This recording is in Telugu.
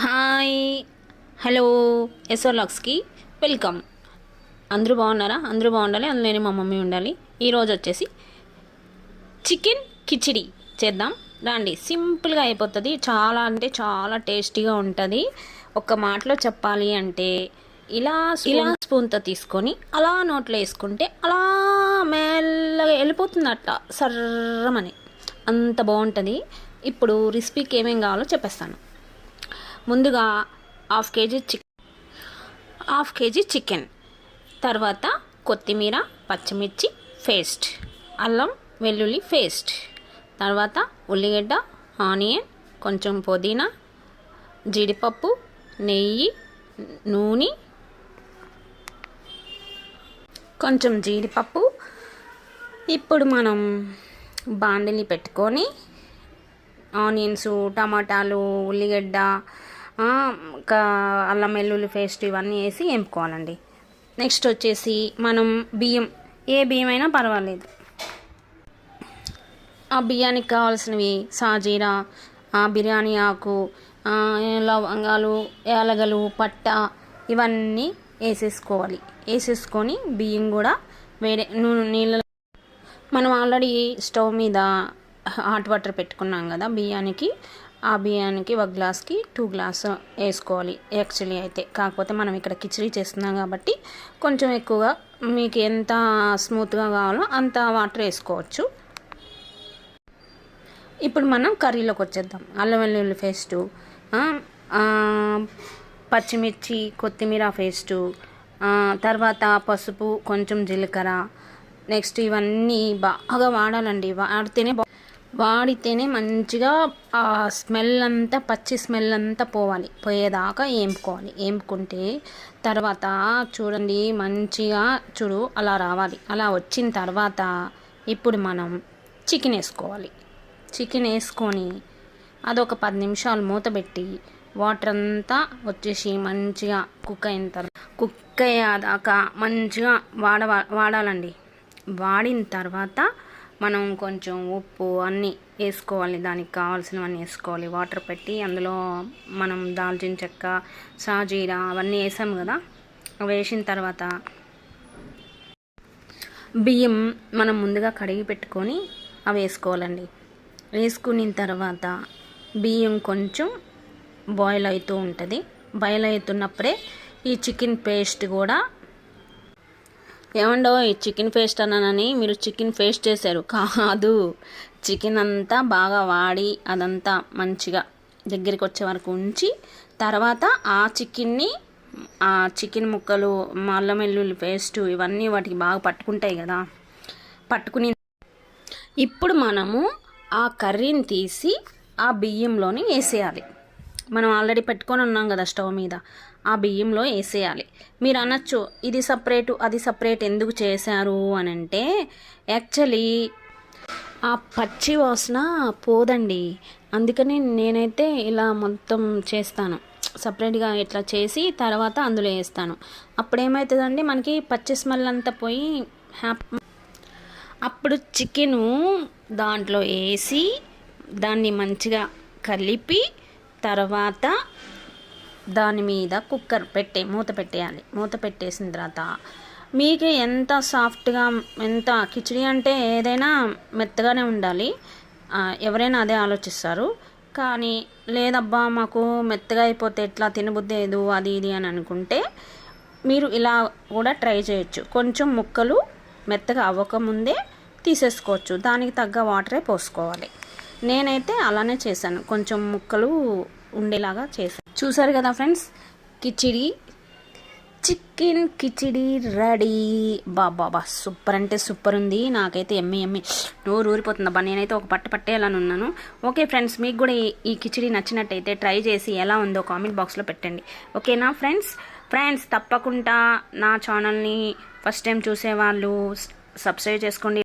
Hi, hello, ఎస్ఓలాక్స్కి welcome. అందరూ బాగున్నారా? అందరూ బాగుండాలి, అందులోనే మా మమ్మీ ఉండాలి. ఈరోజు వచ్చేసి చికెన్ కిచిడి చేద్దాం రండి. సింపుల్గా అయిపోతుంది, చాలా అంటే చాలా టేస్టీగా ఉంటుంది. ఒక మాటలో చెప్పాలి అంటే ఇలా స్పూన్తో తీసుకొని అలా నోట్లో వేసుకుంటే అలా మెల్లగా వెళ్ళిపోతుంది, అట్లా సర్రమని, అంత బాగుంటుంది. ఇప్పుడు రెసిపీకి ఏమేం కావాలో చెప్పేస్తాను. ముందుగా హాఫ్ కేజీ చికెన్, తర్వాత కొత్తిమీర, పచ్చిమిర్చి పేస్ట్, అల్లం వెల్లుల్లి పేస్ట్, తర్వాత ఉల్లిగడ్డ, ఆనియన్, కొంచెం పుదీనా, జీడిపప్పు, నెయ్యి, నూనె, కొంచెం జీడిపప్పు. ఇప్పుడు మనం బాండిని పెట్టుకొని ఆనియన్స్, టమాటాలు, ఉల్లిగడ్డ, అల్లం వెల్లుల్లి పేస్ట్ ఇవన్నీ వేసి వేపుకోవాలండి. నెక్స్ట్ వచ్చేసి మనం బియ్యం, ఏ బియ్యం అయినా పర్వాలేదు, ఆ బియ్యానికి కావాల్సినవి సాజీరా, బిర్యానీ ఆకు, లవంగాలు, యాలగలు, పట్ట ఇవన్నీ వేసేసుకోవాలి. వేసేసుకొని బియ్యం కూడా వేరే నీళ్ళ, మనం ఆల్రెడీ స్టవ్ మీద హాట్ వాటర్ పెట్టుకున్నాం కదా బియ్యానికి, ఆ బియ్యానికి ఒక గ్లాస్కి 2 గ్లాసు వేసుకోవాలి యాక్చువల్లీ అయితే. కాకపోతే మనం ఇక్కడ కిచిడి చేస్తున్నాం కాబట్టి కొంచెం ఎక్కువగా, మీకు ఎంత స్మూత్గా కావాలో అంత వాటర్ వేసుకోవచ్చు. ఇప్పుడు మనం కర్రీలోకి వచ్చేద్దాం. అల్లం వెల్లుల్లి పేస్టు, పచ్చిమిర్చి, కొత్తిమీర పేస్టు, తర్వాత పసుపు, కొంచెం జీలకర్ర. నెక్స్ట్ ఇవన్నీ బాగా వాడాలండి, వాడితేనే మంచిగా ఆ స్మెల్ అంతా, పచ్చి స్మెల్ అంతా పోయేదాకా వేపుకోవాలి. వేపుకుంటే తర్వాత చూడండి మంచిగా అలా రావాలి. అలా వచ్చిన తర్వాత ఇప్పుడు మనం చికెన్ వేసుకోవాలి. చికెన్ వేసుకొని అదొక 10 నిమిషాలు మూత పెట్టి వాటర్ అంతా వచ్చేసి మంచిగా కుక్ అయ్యేదాకా మంచిగా వాడాలండి. వాడిన తర్వాత మనం కొంచెం ఉప్పు అన్నీ వేసుకోవాలి, దానికి కావాల్సినవన్నీ వేసుకోవాలి. వాటర్ పెట్టి అందులో మనం దాల్చిన చెక్క, సాజీరా అవన్నీ వేసాము కదా, అవి వేసిన తర్వాత బియ్యం మనం ముందుగా కడిగి పెట్టుకొని అవి వేసుకోవాలండి. వేసుకున్న తర్వాత బియ్యం కొంచెం బాయిల్ అవుతూ ఉంటుంది. బాయిల్ అవుతున్నప్పుడే ఈ చికెన్ పేస్ట్ కూడా, ఏమండో ఈ చికెన్ పేస్ట్ అన్నానని మీరు చికెన్ పేస్ట్ చేశారు కాదు, చికెన్ అంతా బాగా వాడి అదంతా మంచిగా దగ్గరికి వచ్చే వరకు ఉంచి తర్వాత ఆ చికెన్ ముక్కలు, అల్లం వెల్లుల్లి పేస్టు ఇవన్నీ వాటికి బాగా పట్టుకుంటాయి కదా, పట్టుకుని ఇప్పుడు మనము ఆ కర్రీని తీసి ఆ బియ్యంలోని వేసేయాలి. మనం ఆల్రెడీ పెట్టుకొని ఉన్నాం కదా స్టవ్ మీద, ఆ బియ్యంలో వేసేయాలి. మీరు అనొచ్చు ఇది సపరేటు అది సపరేట్ ఎందుకు చేశారు అని అంటే, యాక్చువల్లీ ఆ పచ్చి వాసన పోదండి, అందుకని నేనైతే ఇలా మొత్తం చేస్తాను. సపరేట్గా ఇట్లా చేసి తర్వాత అందులో వేస్తాను. అప్పుడేమవుతుందండి, మనకి పచ్చి స్మెల్ అంతా పోయి అప్పుడు చికెను దాంట్లో వేసి దాన్ని మంచిగా కలిపి తర్వాత దాని మీద మూత పెట్టేయాలి. మూత పెట్టేసిన తర్వాత మీకు ఎంత సాఫ్ట్గా, ఎంత కిచిడి అంటే ఏదైనా మెత్తగానే ఉండాలి, ఎవరైనా అదే ఆలోచిస్తారు. కానీ లేదబ్బా మాకు మెత్తగా అయిపోతే ఎట్లా, తినబుద్ధి లేదు అది ఇది అని అనుకుంటే మీరు ఇలా కూడా ట్రై చేయొచ్చు. కొంచెం ముక్కలు మెత్తగా అవ్వకముందే తీసేసుకోవచ్చు, దానికి తగ్గ వాటరే పోసుకోవాలి. నేనైతే అలానే చేశాను, కొంచెం ముక్కలు ఉండేలాగా చేశాను. చూసారు కదా ఫ్రెండ్స్, చికెన్ కిచిడి రెడీ. బాబా సూపర్ అంటే సూపర్ ఉంది. నాకైతే ఎమ్మి నోరు ఊరిపోతుందబ్బా, నేనైతే ఒక పట్టేయాలని ఉన్నాను. ఓకే ఫ్రెండ్స్, మీకు కూడా ఈ కిచిడి నచ్చినట్టయితే ట్రై చేసి ఎలా ఉందో కామెంట్ బాక్స్లో పెట్టండి. ఓకేనా ఫ్రెండ్స్ తప్పకుండా నా ఛానల్ని ఫస్ట్ టైం చూసేవాళ్ళు సబ్స్క్రైబ్ చేసుకోండి.